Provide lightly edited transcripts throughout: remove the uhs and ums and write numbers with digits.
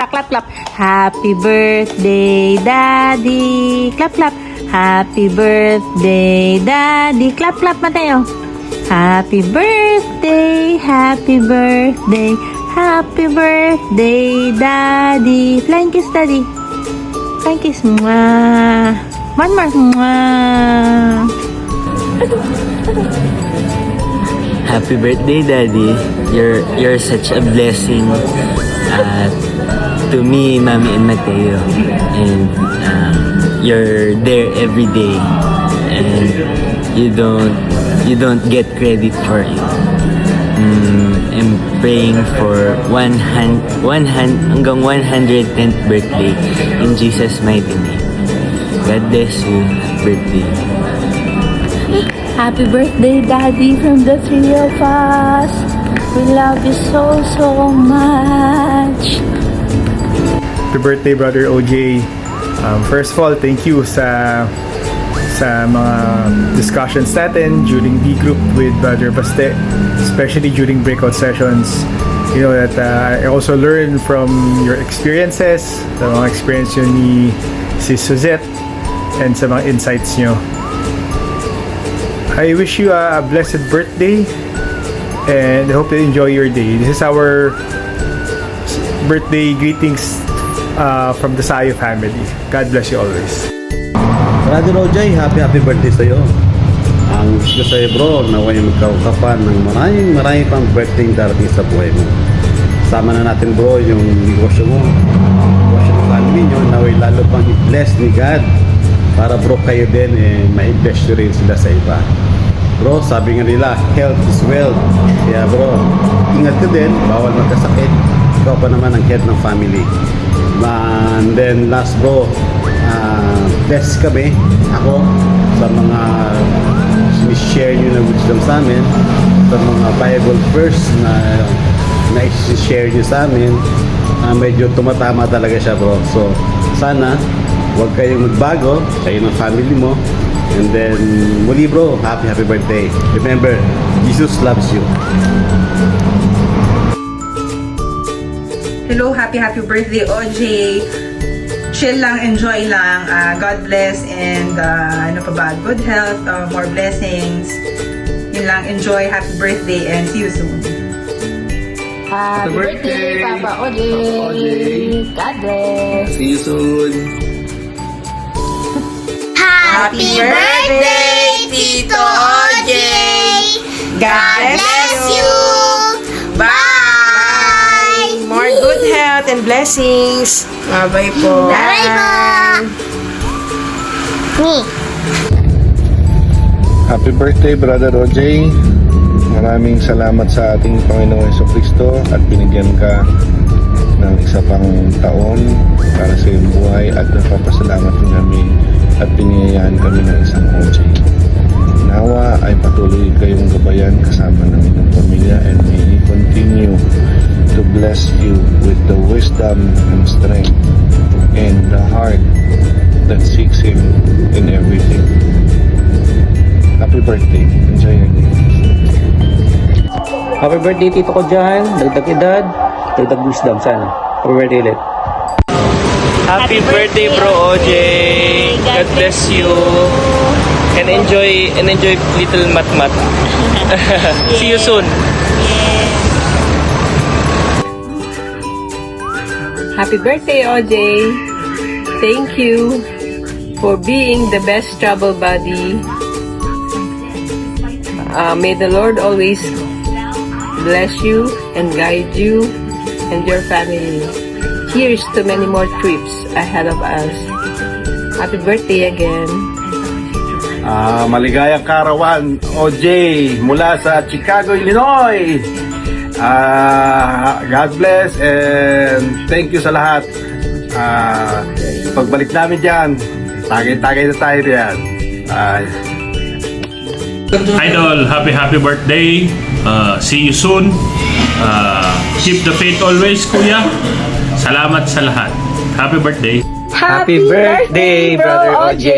Clap, clap, clap. Happy birthday, Daddy. Clap, clap. Happy birthday, Daddy. Clap, clap, Mateo. Happy birthday, happy birthday, happy birthday, Daddy. Flying kiss, Daddy. Flying kiss. Mwah. One more. Mwah. Happy birthday, Daddy. You're such a blessing to me, Mommy, and Mateo. And you're there every day, and you don't get credit for it. I'm praying for hanggang 110th birthday in Jesus' mighty name. God bless you. Birthday. Happy birthday, Daddy, from the three of us. We love you so, so much. Happy birthday, Brother OJ. First of all, thank you sa mga discussions natin during B group with Brother Baste, especially during breakout sessions. You know that I also learned from your experiences, sa mga experience nyo ni Sis Suzette, and sa mga insights nyo. I wish you a blessed birthday, and I hope you enjoy your day. This is our birthday greetings from the Sayo family. God bless you always. Brother OJ, happy birthday sa'yo. Ang gusto sa'yo bro, naway magkaukapan ng maraming pang birthday darating sa buhay mo. Sama na natin bro yung negosyo mo, negosyo ng family nyo, naway lalo pang i-bless ni God para bro kayo din ma-bless rin sila sa iba. Bro, sabi nga nila, health is wealth. Kaya bro, ingat ka din, bawal magkasakit. Ikaw pa naman ang head ng family. And then last bro, bless kami, ako, sa mga share nyo na wisdom sa amin, sa mga Bible verse na i-share nyo sa amin. Medyo tumatama talaga siya bro. So sana huwag kayong magbago, kayo ng family mo. And then muli bro, happy birthday. Remember, Jesus loves you. Hello, happy birthday, OJ. Chill lang, enjoy lang. God bless, and ano pa ba? Good health, more blessings. Yun lang, enjoy, happy birthday, and see you soon. Happy birthday, Papa OJ. God bless. See you soon. Happy birthday, Tito OJ! God bless you! Bye! More good health and blessings. Bye po. Bye po! Happy birthday, Brother OJ. Maraming salamat sa ating Panginoong Jesucristo at binigyan ka ng isa pang taon para sa iyong buhay, at nagpapasalamat din kami at piniyayaan kami ng isang OJ. Nawa ay patuloy kayong gabayan kasama ng inyong pamilya, and may He continue to bless you with the wisdom and strength and the heart that seeks Him in everything. Happy birthday. Enjoy your day. Happy birthday, Tito ko dyan. Dagdag edad, dagdag wisdom sana. Happy birthday ulit. Happy birthday, Bro OJ. God bless you. And enjoy little mat. See you soon. Happy birthday, OJ. Thank you for being the best travel buddy. May the Lord always bless you and guide you and your family. Here's to many more trips ahead of us. Happy birthday again. Maligayang karawan, OJ, mula sa Chicago, Illinois. God bless and thank you sa lahat. Pagbalik namin dyan, tagay na tayo diyan. Idol, happy birthday. See you soon. Keep the faith always, kuya. Salamat sa lahat. Happy birthday. Happy birthday, Brother OJ.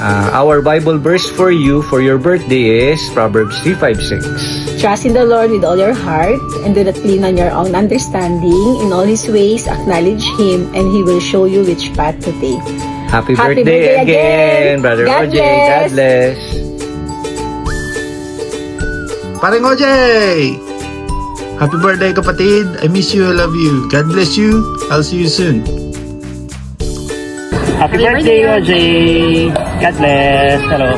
Our Bible verse for you for your birthday is Proverbs 3:5-6. Trust in the Lord with all your heart and do not lean on your own understanding. In all His ways, acknowledge Him and He will show you which path to take. Happy Happy birthday birthday again, again. Brother God OJ. God bless. bless. Paring OJ! Happy birthday, kapatid. I miss you, I love you. God bless you. I'll see you soon. Happy birthday, OJ. God bless. Hello.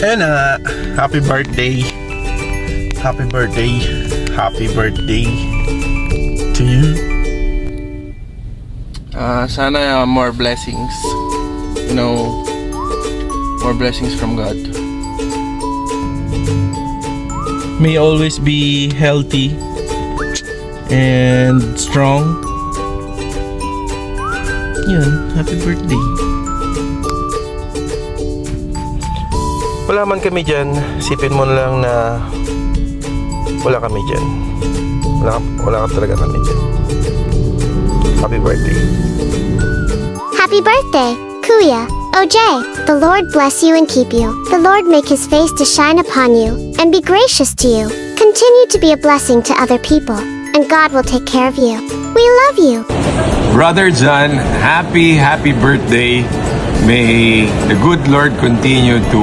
Kaya na nga, happy birthday. Happy birthday. Happy birthday to you. Sana more blessings. You know, more blessings from God. May always be healthy and strong. Yun, happy birthday. Wala man kami dyan, sipin mo lang na wala kami dyan. Wala ka talaga kami dyan. Happy birthday. Happy birthday, Kuya. OJ, the Lord bless you and keep you. The Lord make his face to shine upon you and be gracious to you. Continue to be a blessing to other people, and God will take care of you. We love you. Brother John, happy birthday. May the good Lord continue to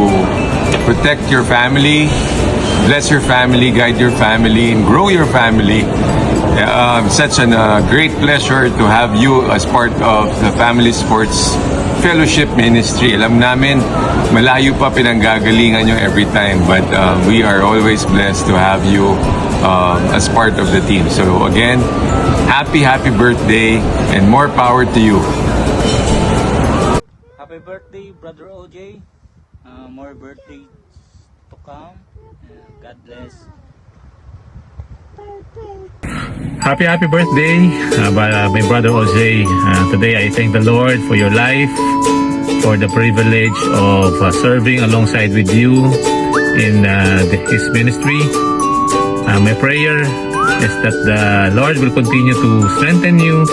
protect your family, bless your family, guide your family, and grow your family. Such a great pleasure to have you as part of the Family Sports Fellowship Ministry. Alam namin, malayo pa pinanggagalingan nyo every time, but we are always blessed to have you as part of the team. So again, happy birthday and more power to you. Happy birthday, Brother OJ. More birthdays to come. God bless. Happy birthday, my brother Jose. Today I thank the Lord for your life, for the privilege of serving alongside with you in His ministry. My prayer is that the Lord will continue to strengthen you,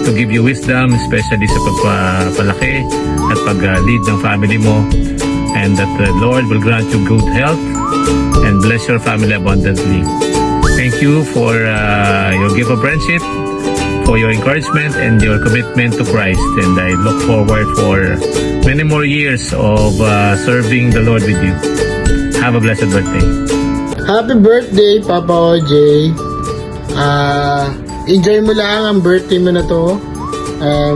to give you wisdom, especially sa pagpalaki at pag-lead ng family mo, and that the Lord will grant you good health and bless your family abundantly. Thank you for your gift of friendship, for your encouragement and your commitment to Christ. And I look forward for many more years of serving the Lord with you. Have a blessed birthday. Happy birthday, Papa OJ. Enjoy mo lang ang birthday mo na to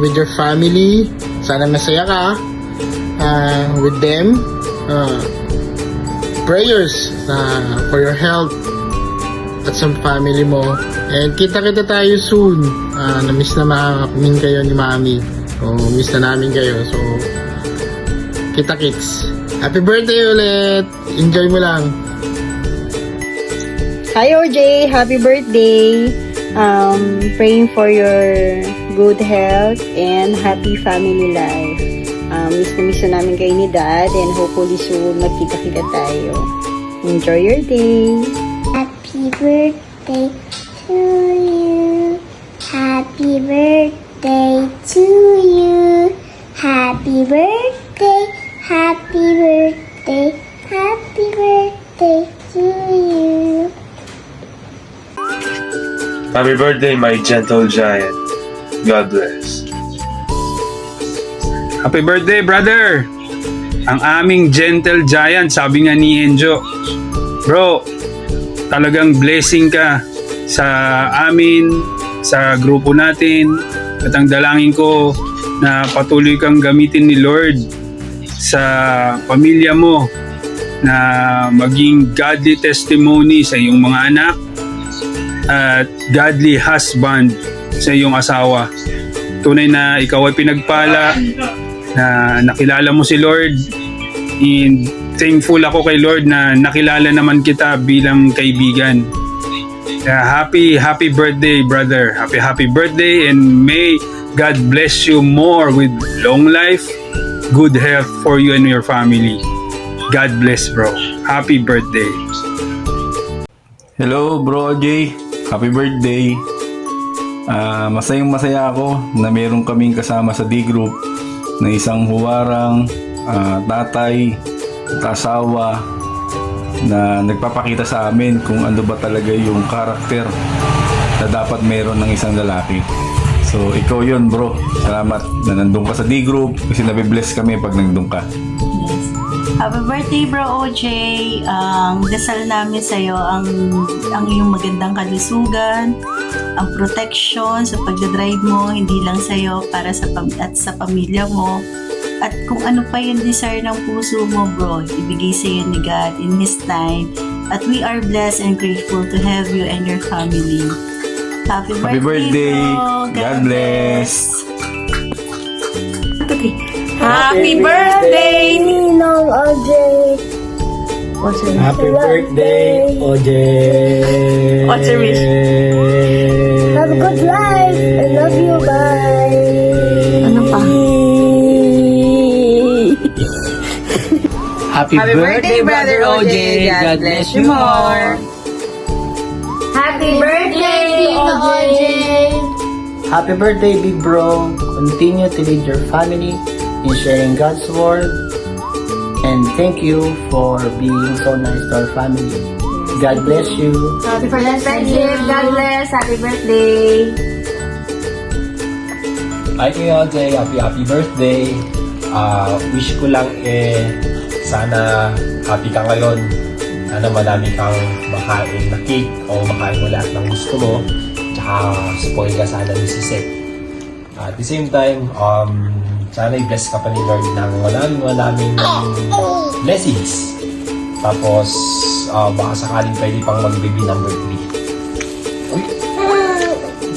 with your family. Sana masaya ka with them. Prayers for your health at sa family mo. And kita tayo soon. Na-miss na makamin kayo ni Mami. So, miss na namin kayo. So, kita-kits. Happy birthday ulit! Enjoy mo lang. Hi OJ, happy birthday. Praying for your good health and happy family life. Miss na namin kayo ni Dad and hopefully soon magkita-kita tayo. Enjoy your day. Happy birthday to you. Happy birthday to you. Happy birthday. Happy birthday. Happy birthday to you. Happy birthday, my gentle giant. God bless. Happy birthday, brother! Ang aming gentle giant, sabi nga ni Enjo. Bro, talagang blessing ka sa amin, sa grupo natin. At ang dalangin ko na patuloy kang gamitin ni Lord sa pamilya mo na maging godly testimony sa iyong mga anak at godly husband sa iyong asawa. Tunay na ikaw ay pinagpala na nakilala mo si Lord, and thankful ako kay Lord na nakilala naman kita bilang kaibigan. Happy birthday, brother. Happy birthday, and may God bless you more with long life, good health for you and your family. God bless, bro. Happy birthday. Hello, bro Jay. Happy birthday. Masayang masaya ako na meron kaming kasama sa D-Group na isang huwarang tatay, kasawa na nagpapakita sa amin kung ano ba talaga yung karakter na dapat meron ng isang lalaki. So ikaw yun bro, salamat na nandun ka sa D-Group kasi nabibless kami pag nandun ka. Happy birthday, Bro OJ. Ang dasal namin sa'yo ang iyong magandang kalusugan, ang protection sa pagdadrive mo, hindi lang sa'yo, para sa pamilya mo. At kung ano pa yung desire ng puso mo, bro, ibigay sa'yo ni God in His time. At we are blessed and grateful to have you and your family. Happy birthday, bro. God bless. Happy birthday, Ninong OJ. Happy birthday, OJ. What's your wish? Have a good life. I love you. Bye. Ano pa? Happy birthday, Brother OJ. God bless you more. Happy birthday, Tito OJ. Happy birthday, big bro. Continue to lead your family in sharing God's word. And thank you for being so nice to our family. God bless you. Happy friendship. God bless. Happy birthday. Hi Kuya OJ, happy birthday. Wish ko lang sana happy ka ngayon. Sana madami kang makain na cake o makain mo lahat ng gusto mo. Tsaka spoil ka sana ni si Seth. At the same time, sana i-bless ka pa ni Lord ng maraming blessings. Tapos, baka sakaling pwede pang mag-baby number 3. Uy!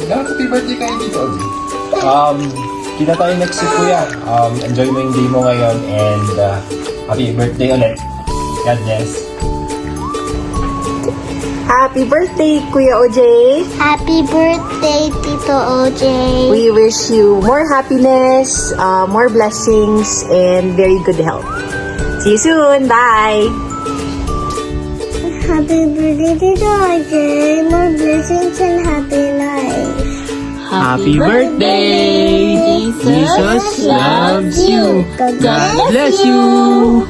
Happy birthday kayo dito, OJ. Kita tayo next week, kuya. Enjoy mo yung day mo ngayon and happy birthday ulit. God bless. Happy birthday, Kuya OJ. Happy birthday, Tito OJ. We wish you more happiness, more blessings, and very good health. See you soon. Bye. Happy birthday, Tito OJ. More blessings and happy life. Happy birthday! Jesus loves you. God bless you.